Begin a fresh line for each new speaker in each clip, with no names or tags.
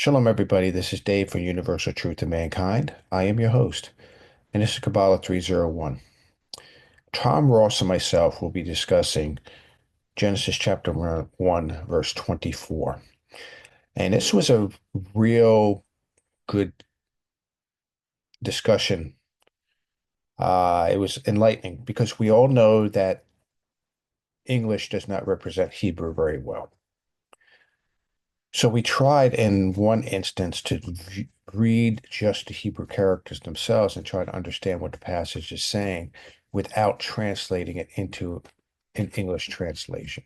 Shalom, everybody. This is Dave from Universal Truth of Mankind. I am your host, and this is Kabbalah 301. Tom Ross and myself will be discussing Genesis chapter 1, verse 24. And this was a real good discussion. It was enlightening because we all know that English does not represent Hebrew very well. So we tried in one instance to read just the Hebrew characters themselves and try to understand what the passage is saying without translating it into an English translation.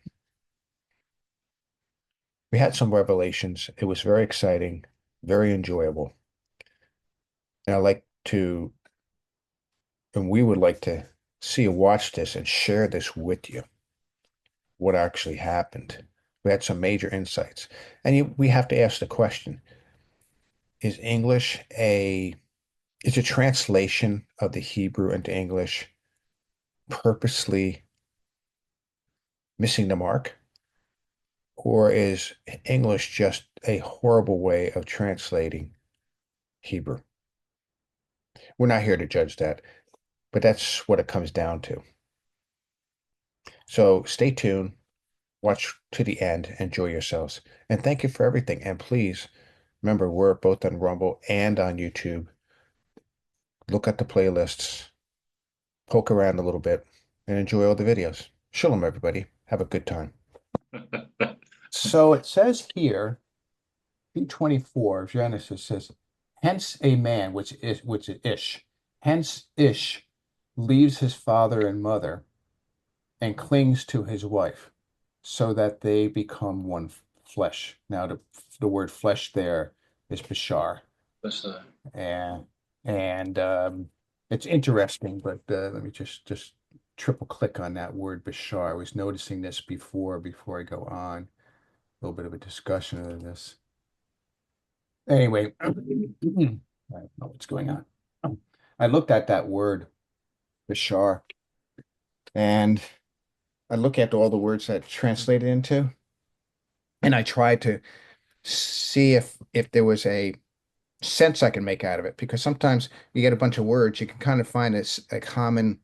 We had some revelations. It was very exciting, very enjoyable. And we would like to see you watch this and share this with you, what actually happened. We had some major insights. And we have to ask the question, is English is a translation of the Hebrew into English purposely missing the mark? Or is English just a horrible way of translating Hebrew? We're not here to judge that, but that's what it comes down to. So stay tuned, watch to the end, enjoy yourselves, and thank you for everything. And please remember, we're both on Rumble and on YouTube. Look at the playlists, poke around a little bit, and enjoy all the videos. Shalom, everybody. Have a good time. So it says here, B24 of Genesis says, hence a man, which is Ish. Hence Ish leaves his father and mother and clings to his wife, so that they become one flesh. Now the word flesh there is bashar.
That's
And it's interesting, but let me just triple click on that word bashar. I was noticing this before I go on. A little bit of a discussion of this. Anyway, I don't know what's going on. I looked at that word, bashar, and I look at all the words that translated into, and I tried to see if there was a sense I can make out of it, because sometimes you get a bunch of words, you can kind of find a common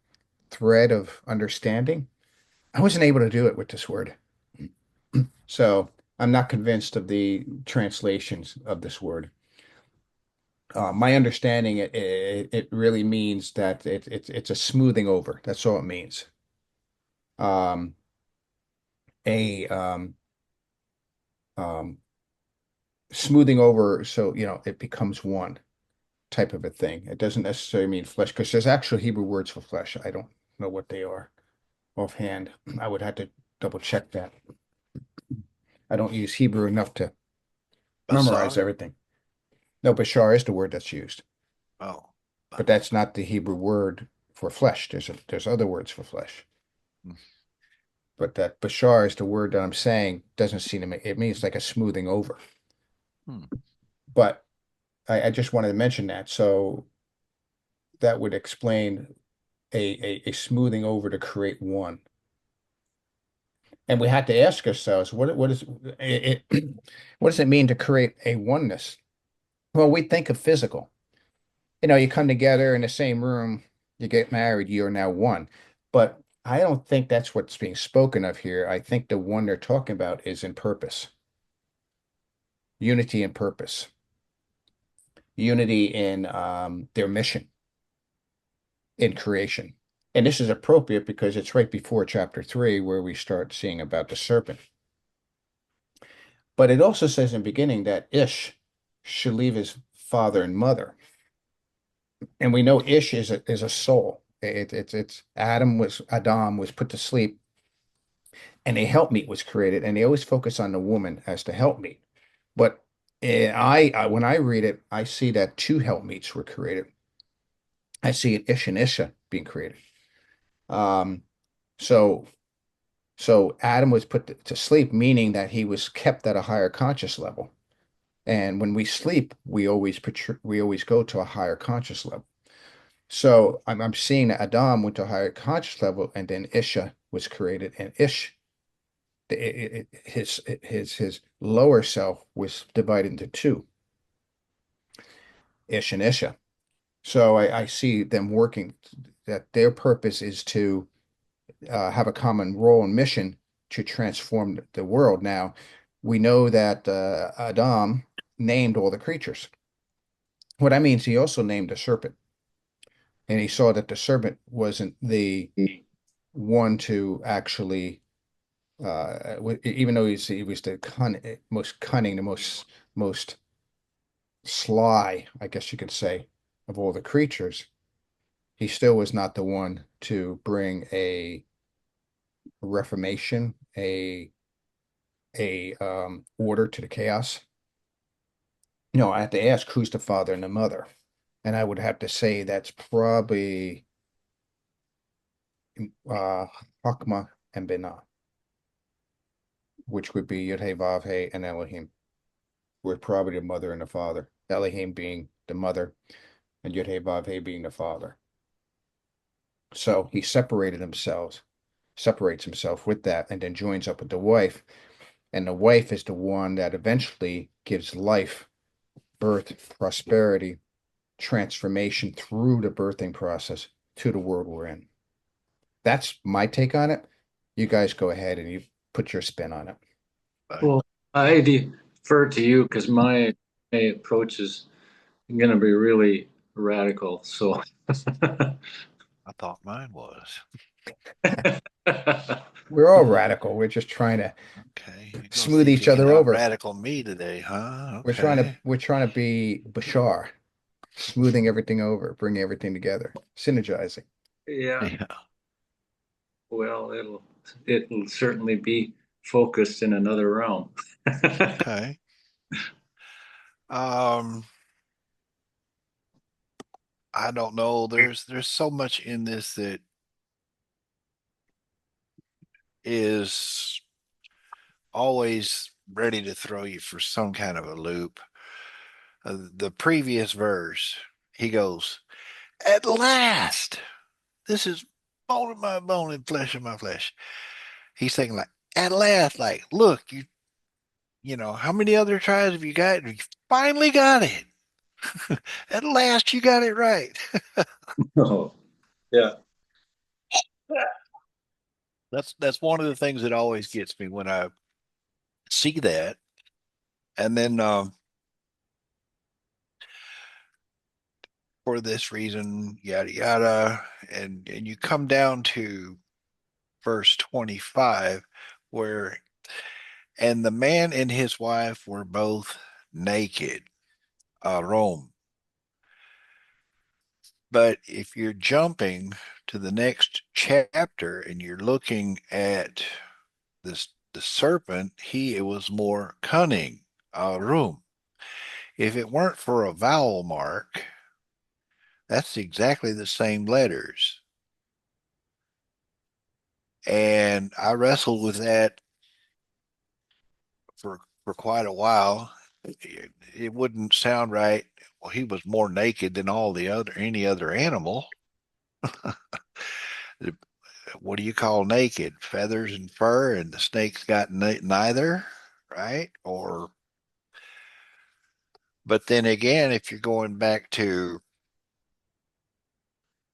thread of understanding. I wasn't able to do it with this word. So I'm not convinced of the translations of this word. My understanding, it really means that it's a smoothing over. That's all it means. Um, a um, Smoothing over, so it becomes one type of a thing. It doesn't necessarily mean flesh, because there's actual Hebrew words for flesh. I don't know what they are offhand. I would have to double check that. I don't use Hebrew enough to memorize
Basar.
everything. No, bashar is the word that's used,
Oh,
but that's not the Hebrew word for flesh. There's other words for flesh. But that bashar is the word that I'm saying doesn't seem to make it means like a smoothing over.
hmm.
But I just wanted to mention that. So that would explain a smoothing over to create one. And we had to ask ourselves, what is it, what does it mean to create a oneness? Well, we think of physical. You come together in the same room, you get married, you're now one. But I don't think that's what's being spoken of here. I think the one they're talking about is in purpose, unity in purpose, unity in their mission in creation. And this is appropriate because it's right before chapter 3 where we start seeing about the serpent. But it also says in the beginning that Ish should leave his father and mother. And we know Ish is a soul. It's Adam was put to sleep, and a helpmeet was created, and they always focus on the woman as the helpmeet. But when I read it, I see that two helpmeets were created. I see an Ish and Isha being created. Um, so so Adam was put to sleep, meaning that he was kept at a higher conscious level. And when we sleep, we always go to a higher conscious level. So I'm seeing that Adam went to a higher conscious level, and then Isha was created, and his lower self was divided into two. Ish and Isha. So I see them working, that their purpose is to have a common role and mission to transform the world. Now, we know that Adam named all the creatures. What I mean is he also named the serpent, and he saw that the serpent wasn't the one to actually, even though he was the most cunning, the most sly, I guess you could say, of all the creatures, he still was not the one to bring a reformation, a order to the chaos. No, I have to ask who's the father and the mother, and I would have to say that's probably uh Hakma and Binah, which would be Yud Hey Vav Hey and Elohim. We're probably the mother and the father. Elohim being the mother, and Yud Hey Vav Hey being the father. So he separates himself with that, and then joins up with the wife. And the wife is the one that eventually gives life, birth, prosperity, transformation through the birthing process to the world we're in. That's my take on it. You guys go ahead and you put your spin on it.
Right.
Well, I defer to you because my approach is going to be really radical. So,
I thought mine was.
We're all radical. We're just trying to
Okay. You're gonna see
smooth
if
each
you can
other
out
over.
radical me today, huh?
We're
Okay.
trying to be Bashar, smoothing everything over, bringing everything together, synergizing.
yeah,
Yeah.
well, it'll certainly be focused in another realm.
Okay. Um, I don't know. There's so much in this that is always ready to throw you for some kind of a loop. The previous verse, he goes, "At last, this is bone of my bone and flesh of my flesh." He's saying like, "At last, like, look, how many other tribes have you got? You finally got it. At last, you got it right."
Oh, yeah.
That's one of the things that always gets me when I see that. And then for this reason, yada yada, and you come down to verse 25, where and the man and his wife were both naked, Rome. But if you're jumping to the next chapter and you're looking at this the serpent, it was more cunning, Rum. If it weren't for a vowel mark, that's exactly the same letters. And I wrestled with that for quite a while. It wouldn't sound right. Well, he was more naked than any other animal. What do you call naked? Feathers and fur, and the snake's got neither, right? But then again, if you're going back to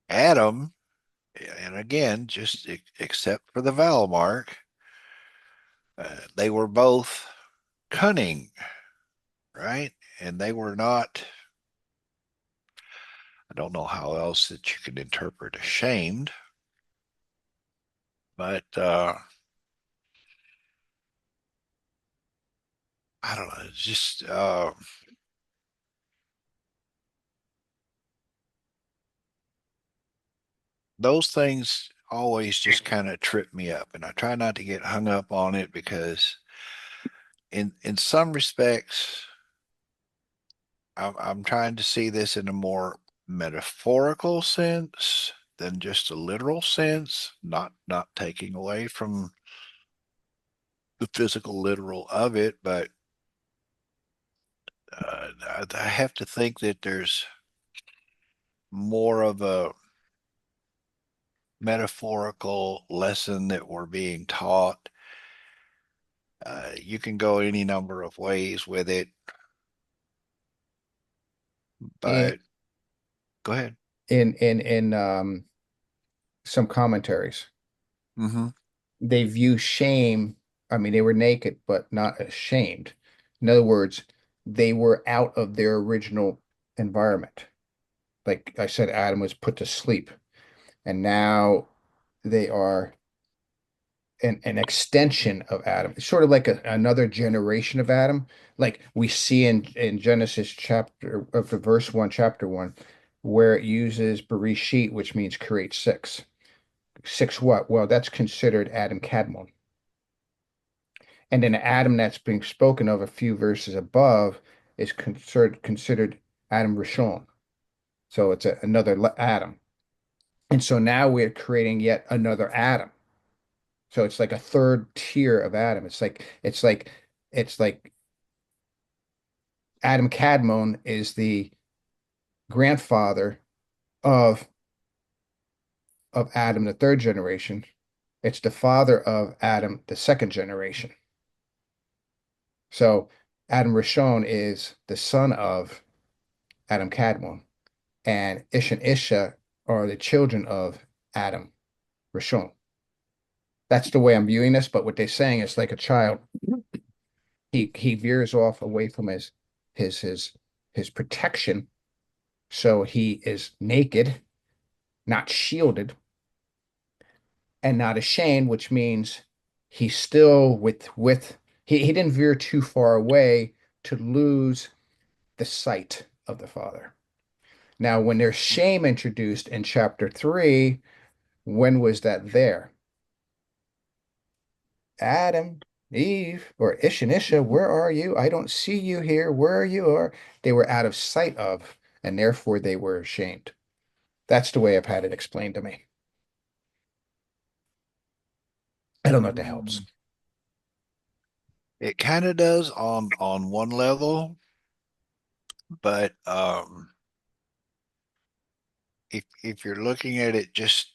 Adam, and again, just except for the vowel mark, they were both cunning, right? And they were not, I don't know how else that you can interpret ashamed, but I don't know. It's just those things always just kind of trip me up, and I try not to get hung up on it because, in some respects, I'm trying to see this in a more metaphorical sense than just a literal sense, not taking away from the physical literal of it, but I have to think that there's more of a metaphorical lesson that we're being taught. You can go any number of ways with it,
In
But go ahead.
in some commentaries,
Hmm.
they view shame. I mean, they were naked, but not ashamed. In other words, they were out of their original environment. Like I said, Adam was put to sleep, and now they are an extension of Adam. It's sort of like another generation of Adam, like we see in Genesis chapter of the verse 1, chapter 1, where it uses Bereshit, which means create six. Six what? Well, that's considered Adam Kadmon. And then Adam that's being spoken of a few verses above is considered Adam Rishon. So it's another Adam. And so now we're creating yet another Adam. So it's like a third tier of Adam. It's like Adam Kadmon is the grandfather of Adam, the third generation. It's the father of Adam, the second generation. So Adam Rishon is the son of Adam Kadmon, and Ish and Isha are the children of Adam Rishon. That's the way I'm viewing this, but what they're saying is like a child. He veers off away from his his his protection, so he is naked, not shielded, and not ashamed, which means he's still with he didn't veer too far away to lose the sight of the Father. Now, when there's shame introduced in chapter 3, when was that there? Adam, Eve, or Ish and Isha, where are you? I don't see you here. Where you are? They were out of sight of, and therefore they were ashamed. That's the way I've had it explained to me. I don't know if that helps.
It kind of does on one level, but if you're looking at it just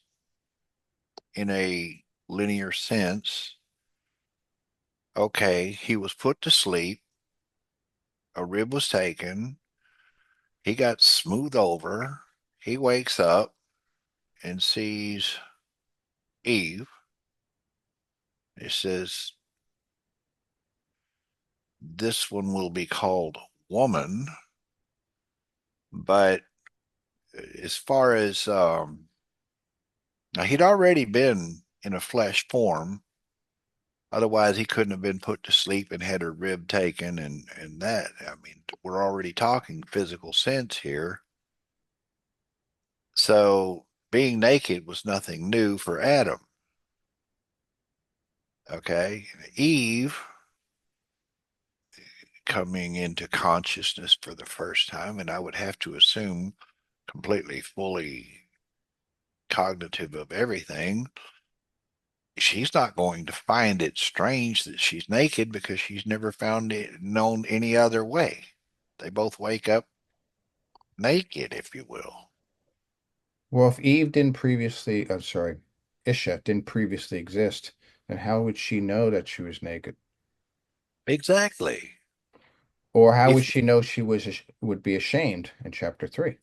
in a linear sense, okay, he was put to sleep, a rib was taken, he got smoothed over, he wakes up and sees Eve. It says, this one will be called woman, but as far as now he'd already been in a flesh form. Otherwise, he couldn't have been put to sleep and had her rib taken and that. I mean, we're already talking physical sense here. So being naked was nothing new for Adam. Okay. Eve coming into consciousness for the first time, and I would have to assume completely, fully cognitive of everything. She's not going to find it strange that she's naked because she's never found it known any other way. They both wake up naked, if you will.
Well, if Eve didn't previously, I'm sorry, Isha didn't previously exist, then how would she know that she was naked?
Exactly.
Or how would
If
she know she would be ashamed in chapter 3?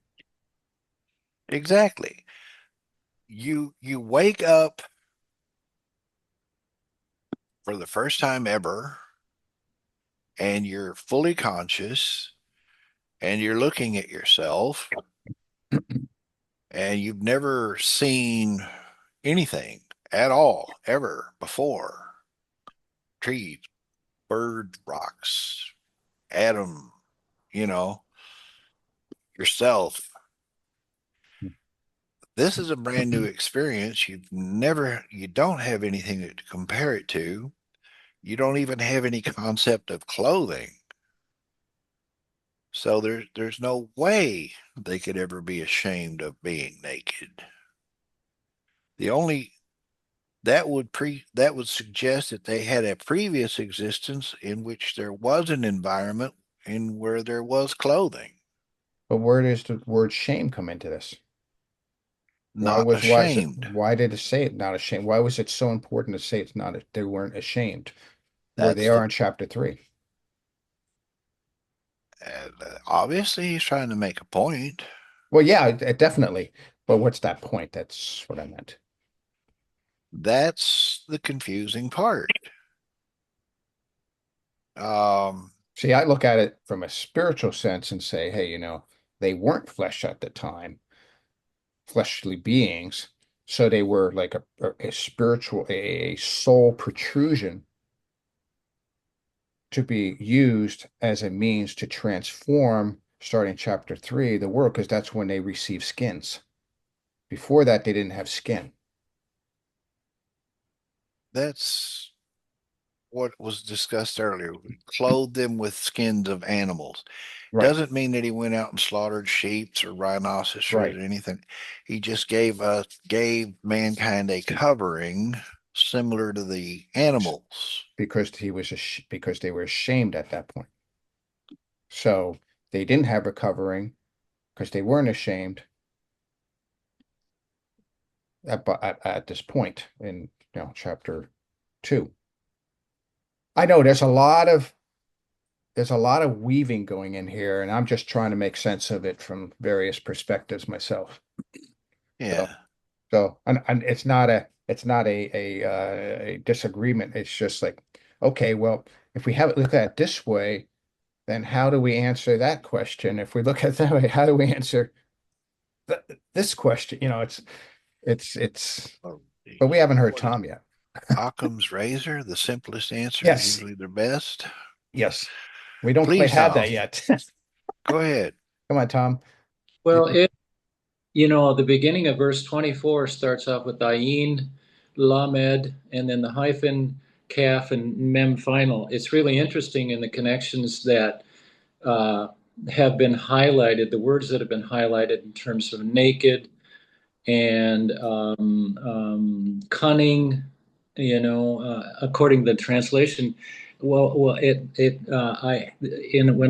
exactly. You wake up for the first time ever and you're fully conscious and you're looking at yourself and you've never seen anything at all ever before. Trees, birds, rocks, Adam, you know, yourself. This is a brand new experience. You don't have anything to compare it to. You don't even have any concept of clothing. So there's no way they could ever be ashamed of being naked. The only that would suggest that they had a previous existence in which there was an environment in where there was clothing,
But where does the word shame come into this?
not ashamed.
Why did it say it not ashamed? Why was it so important to say it's not, they weren't ashamed, where they
That's
are
the
in chapter 3?
And, obviously, he's trying to make a point.
Well, yeah, definitely. But what's that point? That's what I meant.
That's the confusing part. Um,
See, I look at it from a spiritual sense and say, hey, they weren't flesh at the time, fleshly beings. So they were like a spiritual, a soul protrusion to be used as a means to transform, starting chapter 3, the world, because that's when they receive skins. Before that, they didn't have skin.
that's what was discussed earlier. We clothed them with skins of animals.
Right,
Doesn't mean that he went out and slaughtered sheep or rhinoceros or
right.
anything. He just gave mankind a covering similar to the animals.
Because because they were ashamed at that point. So they didn't have a covering because they weren't ashamed at this point in chapter 2. I know there's a lot of weaving going in here, and I'm just trying to make sense of it from various perspectives myself. So
Yeah.
and it's not a disagreement. It's just like, okay, well, if we have it look at it this way, then how do we answer that question? If we look at it that way, how do we answer th this question? It's,
Oh,
but we haven't heard
what is
Tom yet.
Occam's razor? The simplest answer is
Yes,
usually the best.
yes. We don't quite
Please,
have
Tom,
that yet.
go ahead.
Come on, Tom.
Well, the beginning of verse 24 starts off with ayin, lamed, and then the hyphen, kaf, and mem final. It's really interesting in the connections that uh, have been highlighted, the words that have been highlighted in terms of naked and cunning, according to the translation. Well, when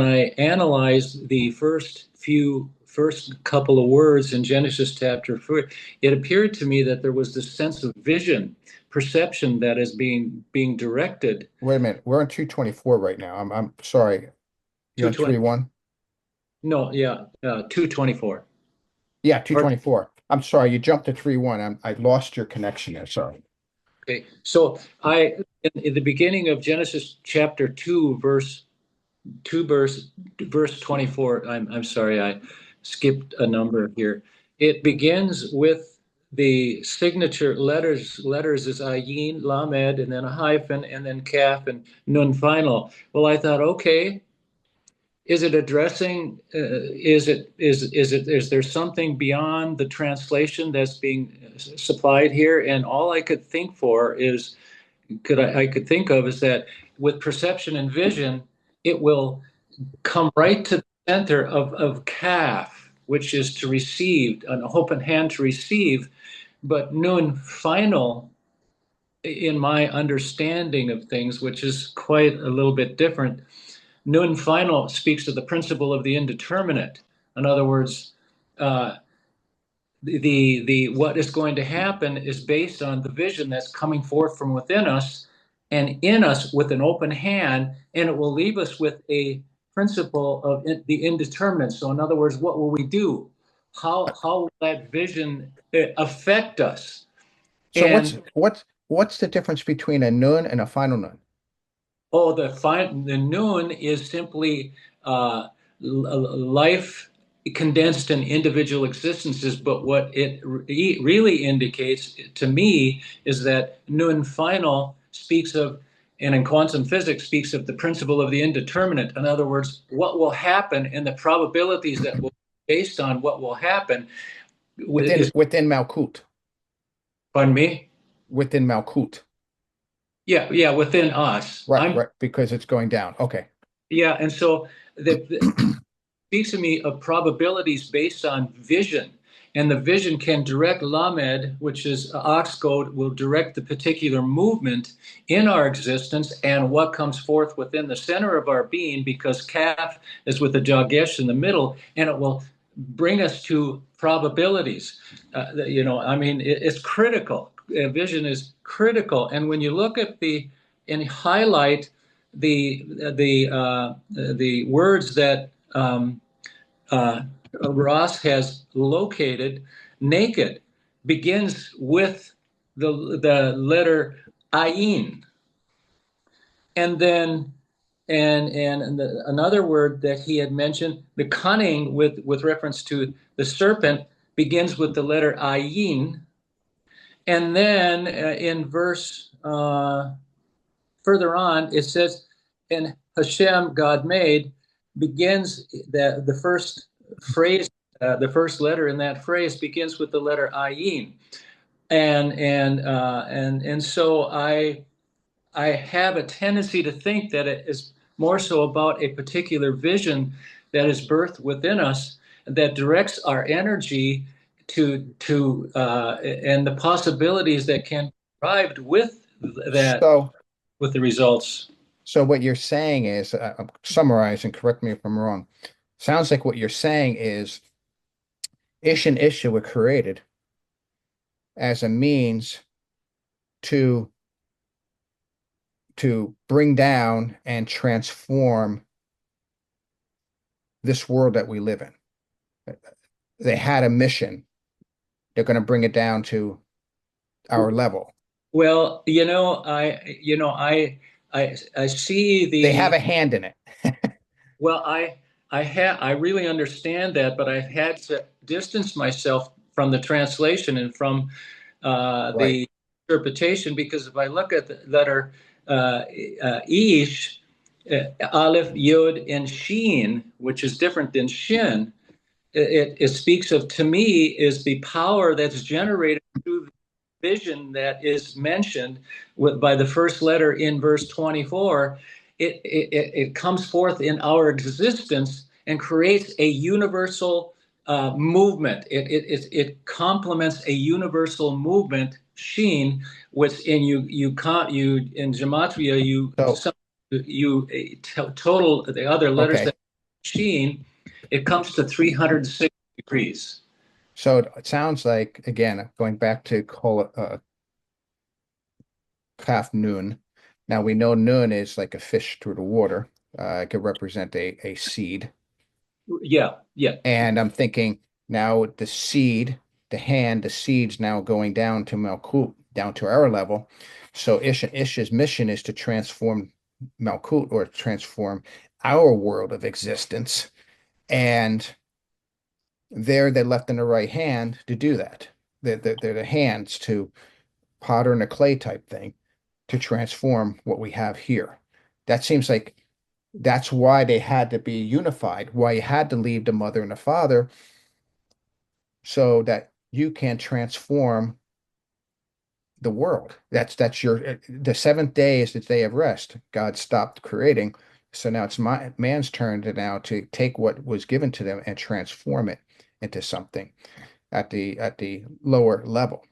I analyzed the first couple of words in Genesis chapter 4, it appeared to me that there was this sense of vision, perception that is being directed.
Wait a minute. We're on 224 right now. I'm sorry. You on
220,
3-1?
no, yeah, 224.
Yeah,
Or
224. I'm sorry. You jumped to 3-1. I lost your connection there. Sorry.
okay, so in the beginning of Genesis chapter 2, verse 24. I'm sorry, I skipped a number here. It begins with the signature letters. Letters is ayin, lamed, and then a hyphen, and then kaf and nun final. Well, I thought, okay, is it addressing? Is there something beyond the translation that's being supplied here? And all I could think for is I could think of is that with perception and vision, it will come right to the center of calf, which is to receive, an open hand to receive. But nun final, in my understanding of things, which is quite a little bit different, nun final speaks to the principle of the indeterminate. In other words, uh, the what is going to happen is based on the vision that's coming forth from within us and in us with an open hand, and it will leave us with a principle of the indeterminate. So in other words, what will we do? How will that vision affect us?
So what's
And
what's what's the difference between a nun and a final nun?
oh, the noon is simply life condensed in individual existences. But what it really indicates to me is that noon final speaks of, and in quantum physics speaks of the principle of the indeterminate. In other words, what will happen and the probabilities that will be based on what will happen
Within
is,
within Malkut.
pardon me?
Within Malkut.
Yeah, yeah, within us.
Right, right, because it's going down. Okay.
Yeah, and so the speaks to me of probabilities based on vision. And the vision can direct Lamed, which is ox goad, will direct the particular movement in our existence and what comes forth within the center of our being, because Kaf is with the Jagesh in the middle, and it will bring us to probabilities. I mean, it's critical. Vision is critical. And when you look at and highlight the words that um, Ross has located, naked, begins with the letter ayin, and then another word that he had mentioned, the cunning, with reference to the serpent, begins with the letter ayin, and then in verse further on it says, "And Hashem, God made," begins the first phrase, the first letter in that phrase begins with the letter ayin, and so I have a tendency to think that it is more so about a particular vision that is birthed within us that directs our energy to and the possibilities that can be derived with that,
So,
with the results.
so what you're saying is, I'm summarizing, correct me if I'm wrong. Sounds like what you're saying is Ish and Isha were created as a means to bring down and transform this world that we live in. They had a mission. They're going to bring it down to our level.
Well, I see
They have
the
a hand in it.
well, I really understand that, but I've had to distance myself from the translation and from
Right.
the interpretation, because if I look at the letter Ish, Aleph, Yod, and Sheen, which is different than Shin, it speaks of, to me, is the power that's generated through the vision that is mentioned by the first letter in verse 24. It comes forth in our existence and creates a universal movement. It complements a universal movement, Sheen, which in you in gematria
So,
you total the other letters
okay.
that Sheen, it comes to 360 degrees.
So it sounds like, again, going back to Kaf Nun. Now we know Nun is like a fish through the water. It could represent a seed.
Yeah, yeah.
And I'm thinking now the seed, the seed's now going down to Malkut, down to our level. So Ish's mission is to transform Malkut, or transform our world of existence. And they're the left and the right hand to do that. They're the hands to potter and a clay type thing to transform what we have here. That seems like that's why they had to be unified, why you had to leave the mother and the father, so that you can transform the world. That's your the seventh day is the day of rest. God stopped creating. So now it's man's turn to now to take what was given to them and transform it into something at the lower level.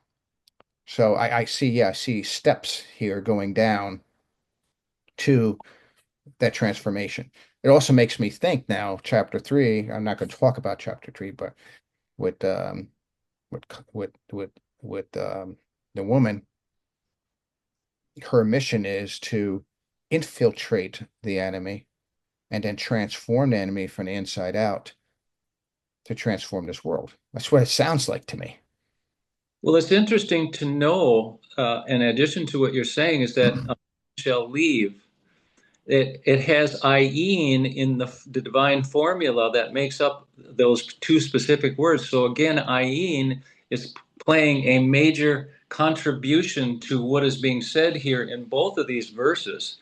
So I see, yeah, I see steps here going down to that transformation. It also makes me think now, chapter three, I'm not going to talk about chapter three, but with with with the woman, her mission is to infiltrate the enemy and then transform the enemy from the inside out to transform this world. That's what it sounds like to me.
Well, it's interesting to know, in addition to what you're saying, is that shall leave. It has Ayin in the divine formula that makes up those two specific words. So again, Ayin is playing a major contribution to what is being said here in both of these verses.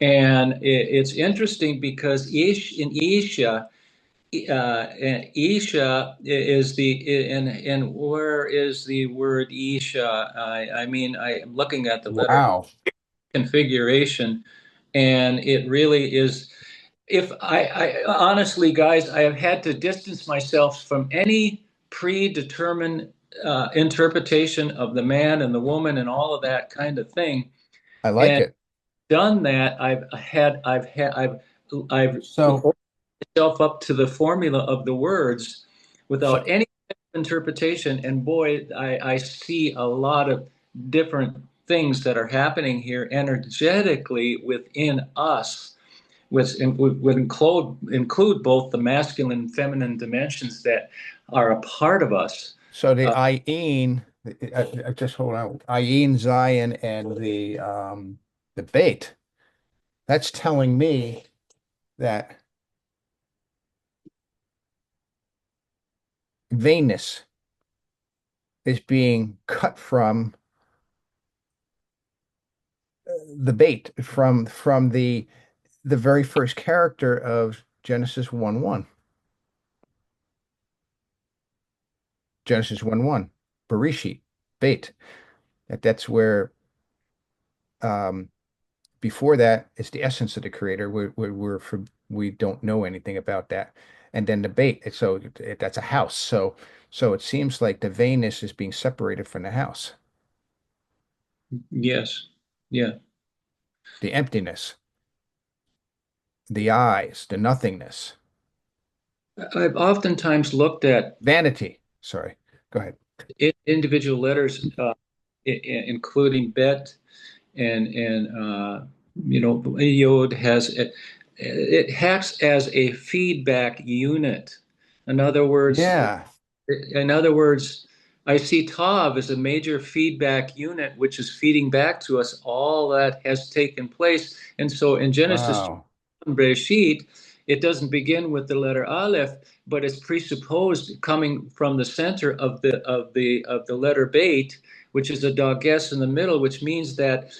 And it's interesting because in Isha, Isha is and where is the word Isha? I mean, I'm looking at the letter
Wow.
configuration, and it really is. If I honestly, guys, I have had to distance myself from any predetermined interpretation of the man and the woman and all of that kind of thing,
I like
and
it.
done that. I've
So,
myself up to the formula of the words
so
without any interpretation. And boy, I see a lot of different things that are happening here energetically within us which would include both the masculine and feminine dimensions that are a part of us.
So the
Uh,
Ayin, just hold on, Ayin, Zion, and the bait. That's telling me that Venus is being cut from the bait, from the very first character of Genesis 1:1. Genesis 1:1, Bereshit, bait. That's where um before that is the essence of the creator. We don't know anything about that. And then the bait, that's a house. So it seems like the Venus is being separated from the house,
yes, yeah.
the emptiness, the eyes, the nothingness,
I've oftentimes looked at
vanity. Sorry, go ahead.
individual letters, including bet and Yod it acts as a feedback unit. In other words,
Yeah.
in other words, I see Tav as a major feedback unit, which is feeding back to us all that has taken place. And so in Genesis
Wow.
Bereshit, it doesn't begin with the letter Aleph, but it's presupposed coming from the center of the letter Beit, which is a doggess in the middle, which means that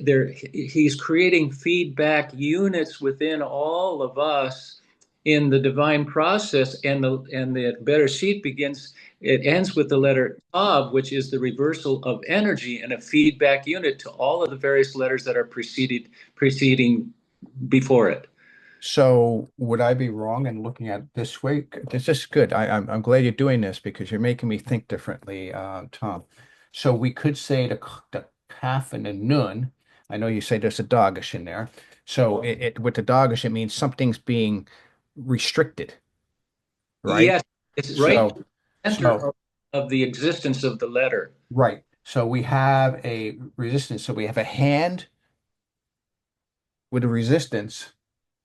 there. He's creating feedback units within all of us in the divine process, and the Bereshit begins. It ends with the letter Tav, which is the reversal of energy and a feedback unit to all of the various letters that are preceding before it.
So would I be wrong in looking at it this way? This is good. I'm glad you're doing this because you're making me think differently, Tom. So we could say the kaf and the nun. I know you say there's a dogish in there. So with the dogish, it means something's being restricted, right?
Yes, it's right
So
center
so
of the existence of the letter
right. So we have a resistance. So we have a hand with a resistance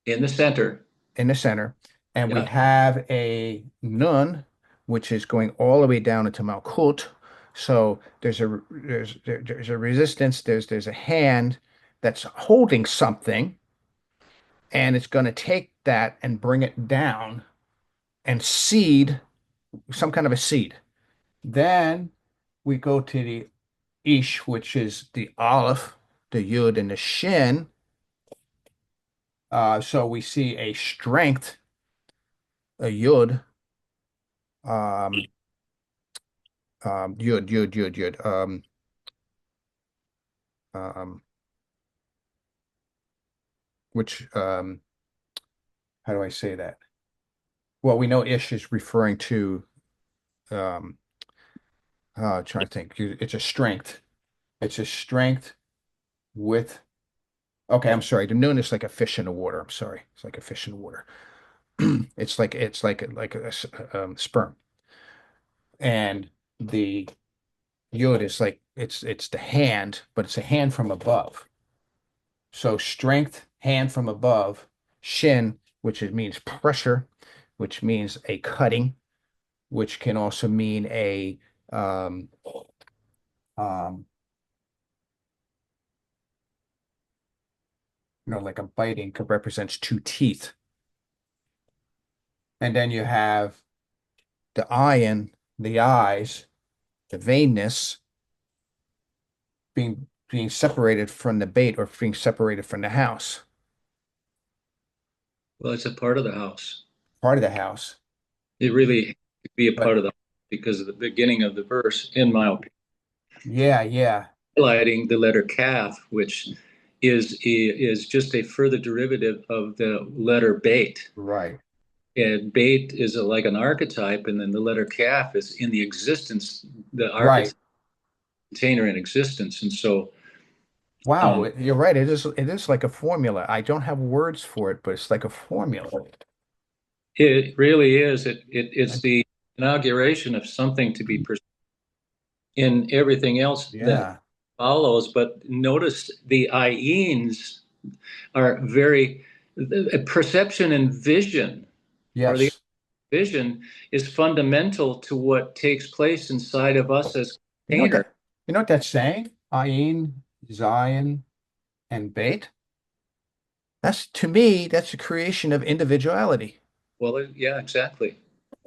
in the center.
in the center, and we
Yeah.
have a nun, which is going all the way down into Malkut. So there's a resistance. There's a hand that's holding something, and it's going to take that and bring it down and seed some kind of a seed. Then we go to the Ish, which is the Aleph, the Yud, and the Shin. So we see a strength, a Yud, um, Yud. Um, which how do I say that? Well, we know Ish is referring to um, trying to think. It's a strength. It's a strength with. Okay, I'm sorry. The Nun is like a fish in the water. I'm sorry. It's like a fish in the water. It's like a sperm, and the Yud is like it's the hand, but it's a hand from above. So strength, hand from above, shin, which it means pressure, which means a cutting, which can also mean a um, um, like a biting could represents two teeth. And then you have the ion, the eyes, the veinness being separated from the bait or being separated from the house,
Well, it's a part of the house.
part of the house.
It really could be a
But
part of the house because of the beginning of the verse, in my opinion,
yeah, yeah,
highlighting the letter Kaf, which is just a further derivative of the letter Beit.
right,
And Beit is like an archetype, and then the letter Kaf is in the existence, the
right.
archetype container in existence. And so
Wow,
um,
you're right. It is like a formula. I don't have words for it, but it's like a formula.
it really is. It's
And
the inauguration of something to be pursued in everything else that follows. But notice the Aeins are very perception and vision, or the
Yes.
vision, is fundamental to what takes place inside of us as
You know what
containers.
that's saying? Ayin, Zion, and Beit. That's to me, that's the creation of individuality.
Well, yeah, exactly.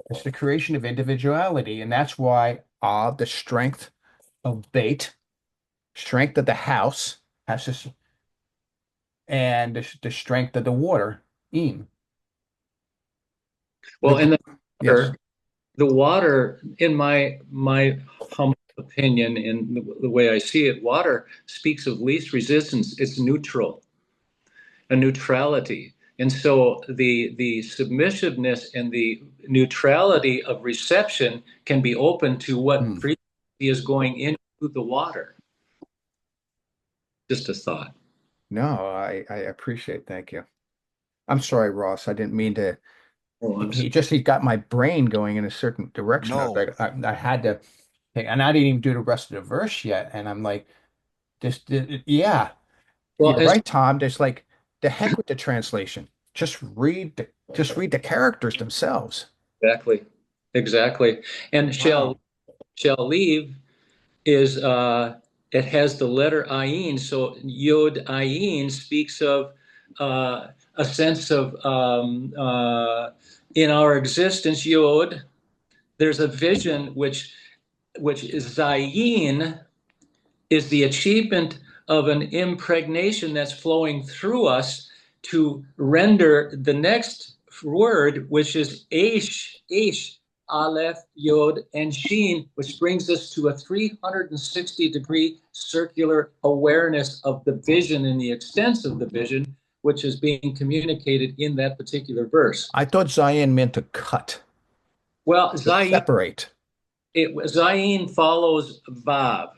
It's the creation of individuality, and that's why the strength of Beit, strength of the house, has this, and the strength of the water, Im. The
Well, and
yes.
the water, in my humble opinion, in the way I see it, water speaks of least resistance. It's neutral, a neutrality. And so the submissiveness and the neutrality of reception can be open to what
Hmm.
frequency is going into the water. Just a thought.
No, I appreciate. Thank you. I'm sorry, Ross. I didn't mean to.
Oh, I'm
He got my brain going in a certain direction.
No,
I had to, and I didn't even do the rest of the verse yet. And I'm like, yeah,
well,
you're right, Tom. There's like the heck with the translation. Just read the characters themselves.
exactly, exactly. And
Wow.
shall leave is it has the letter ayin, so yod ayin speaks of a sense of in our existence yod. There's a vision which is zayin, is the achievement of an impregnation that's flowing through us to render the next word, which is Aish, Aleph, Yod, and Sheen, which brings us to a 360-degree circular awareness of the vision and the extents of the vision, which is being communicated in that particular verse.
I thought Zion meant to cut,
Well,
to separate.
Zayin follows Vav.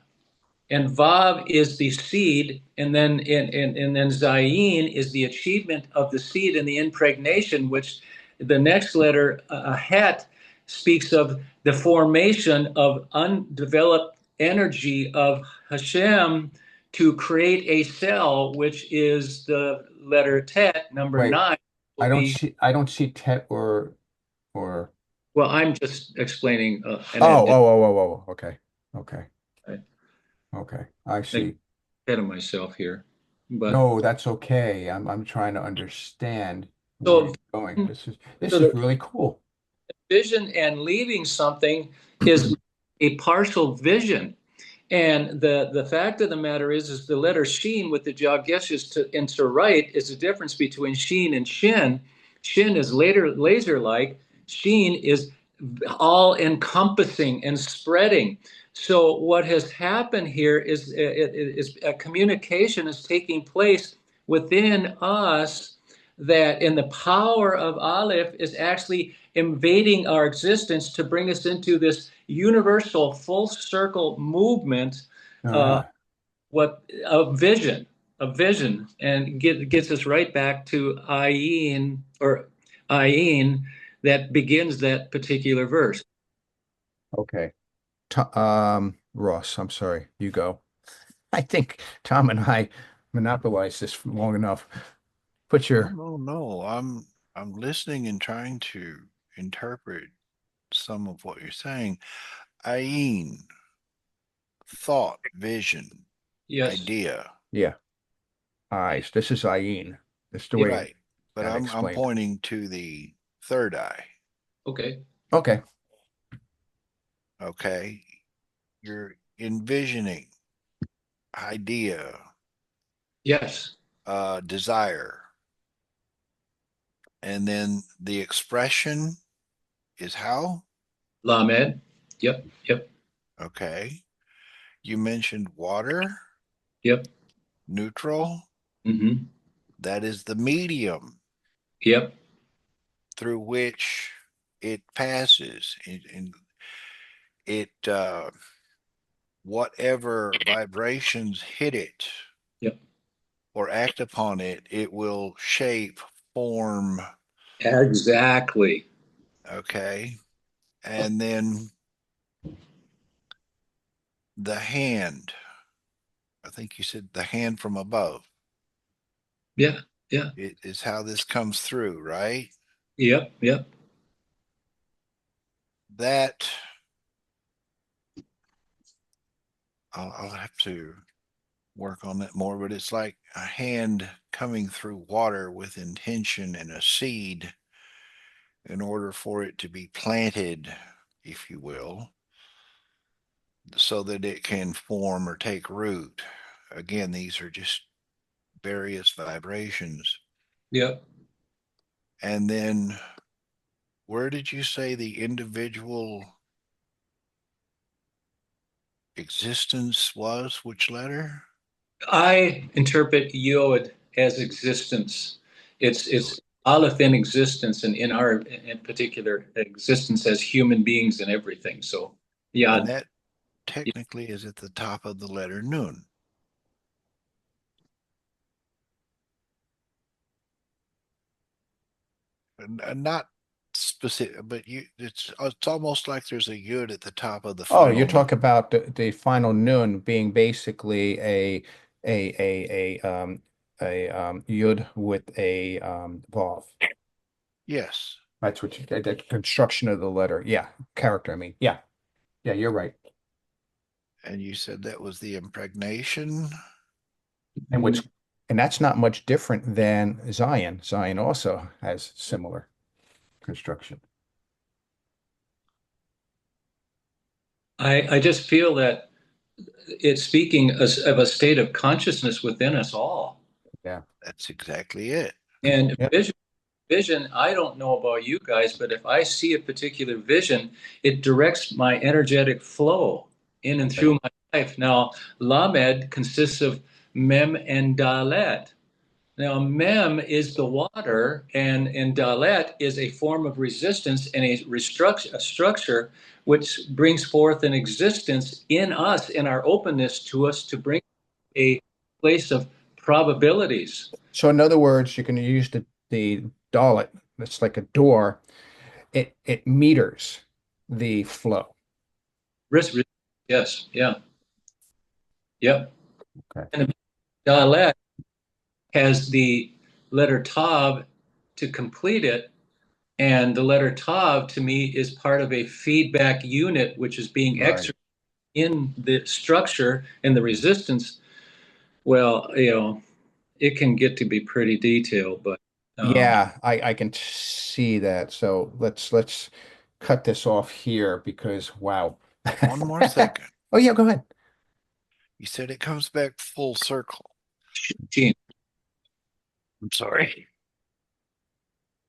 And Vav is the seed, and then Zayin is the achievement of the seed and the impregnation, which the next letter, Het, speaks of the formation of undeveloped energy of Hashem to create a cell, which is the letter Tet, number
Wait,
nine, will be.
I don't see Tet or.
Well, I'm just explaining
Okay, okay,
I
okay. I
think
see.
ahead of myself here, but
No, that's okay. I'm trying to understand where
so.
you're going. This
So
is
the
really cool.
vision and leaving something is a partial vision. And the fact of the matter is the letter sheen with the jog gestures to and to write is the difference between sheen and shin. Shin is later laser like. Sheen is all encompassing and spreading. So what has happened here is a communication is taking place within us, that in the power of Aleph is actually invading our existence to bring us into this universal full circle movement, uh,
Ah,
what a vision, and gets us right back to Ayin that begins that particular verse.
okay. Ross, I'm sorry. You go. I think Tom and I monopolized this for long enough. Put
no,
your,
no, no. I'm listening and trying to interpret some of what you're saying. Ayin, thought, vision,
Yes.
idea.
yeah, eyes. This is Ayin. This is the
It,
way
Right. But
got
I'm
explained.
pointing to the third eye.
okay.
Okay.
Okay. You're envisioning idea,
Yes.
desire, and then the expression is how?
Lamed. Yep. Yep.
Okay. You mentioned water,
Yep.
neutral.
Mm-hmm.
That is the medium
Yep.
through which it passes. It whatever vibrations hit it
Yep.
or act upon it, it will shape, form.
Exactly.
Okay. And then the hand. I think you said the hand from above.
Yeah. Yeah.
It is how this comes through, right?
Yep. Yep.
That I'll have to work on that more, but it's like a hand coming through water with intention and a seed in order for it to be planted, if you will, so that it can form or take root. Again, these are just various vibrations.
Yep.
And then where did you say the individual existence was? Which letter?
I interpret yod as existence. It's aleph in existence, and in our in particular existence as human beings and everything. So
And
yod.
that technically is at the top of the letter nun. And not specific, but it's almost like there's a yud at the top of the
Oh, you
final nun.
talk about the final noon being basically a yud with a vav.
Yes.
That's what the construction of the letter. Yeah, character. I mean, yeah, yeah, you're right.
And you said that was the impregnation.
And what's and that's not much different than Zion. Zion also has similar construction.
I just feel that it's speaking of a state of consciousness within us all.
Yeah.
That's exactly it.
And
Yeah.
vision, I don't know about you guys, but if I see a particular vision, it directs my energetic flow in and
Right.
through my life. Now, Lamed consists of Mem and Dalet. Now, Mem is the water, and Dalet is a form of resistance and a structure which brings forth an existence in us, in our openness to us to bring a place of probabilities.
So in other words, you can use the dollet. It's like a door. It meters the flow.
Risk, yes, yeah, yep.
Okay.
And the Dalet has the letter Tav to complete it. And the letter Tav to me is part of a feedback unit, which is being
Right.
exercised in the structure and the resistance. Well, it can get to be pretty detailed, but um,
Yeah, I can see that. So let's cut this off here because wow.
One more second.
Oh yeah, go ahead.
You said it comes back full circle.
Gene,
I'm sorry.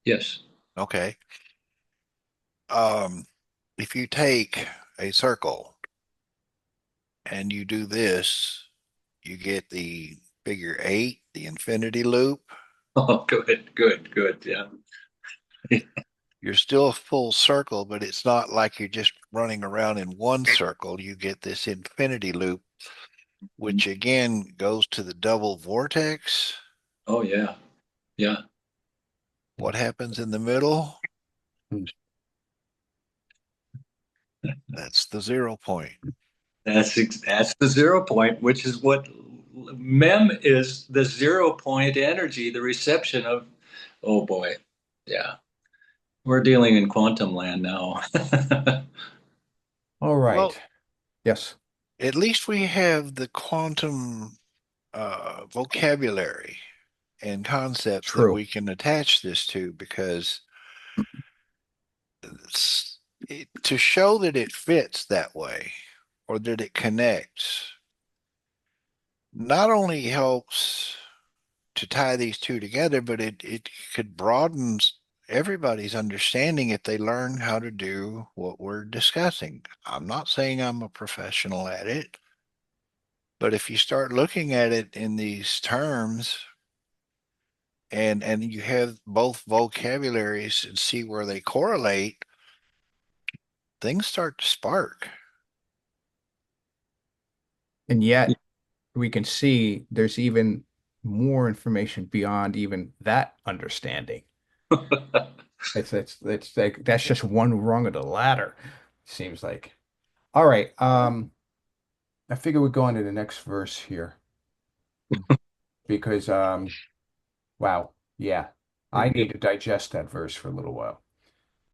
yes.
Okay. Um, if you take a circle and you do this, you get the figure eight, the infinity loop.
Oh, good, good, good. Yeah.
You're still a full circle, but it's not like you're just running around in one circle. You get this infinity loop, which again goes to the double vortex.
Oh, yeah, yeah.
What happens in the middle?
Hmm.
That's the 0 point.
That's the 0 point, which is what mem is, the 0 point energy, the reception of. Oh boy, yeah. We're dealing in quantum land now.
All right.
Well,
Yes,
at least we have the quantum vocabulary and concepts that
true.
we can attach this to because to show that it fits that way or that it connects not only helps to tie these two together, but it could broaden everybody's understanding if they learn how to do what we're discussing. I'm not saying I'm a professional at it, but if you start looking at it in these terms and you have both vocabularies and see where they correlate, things start to spark.
And yet we can see there's even more information beyond even that understanding. It's like that's just one rung of the ladder, seems like. All right. I figure we go on to the next verse here because Wow. Yeah. I
It,
need to digest that verse for a little while.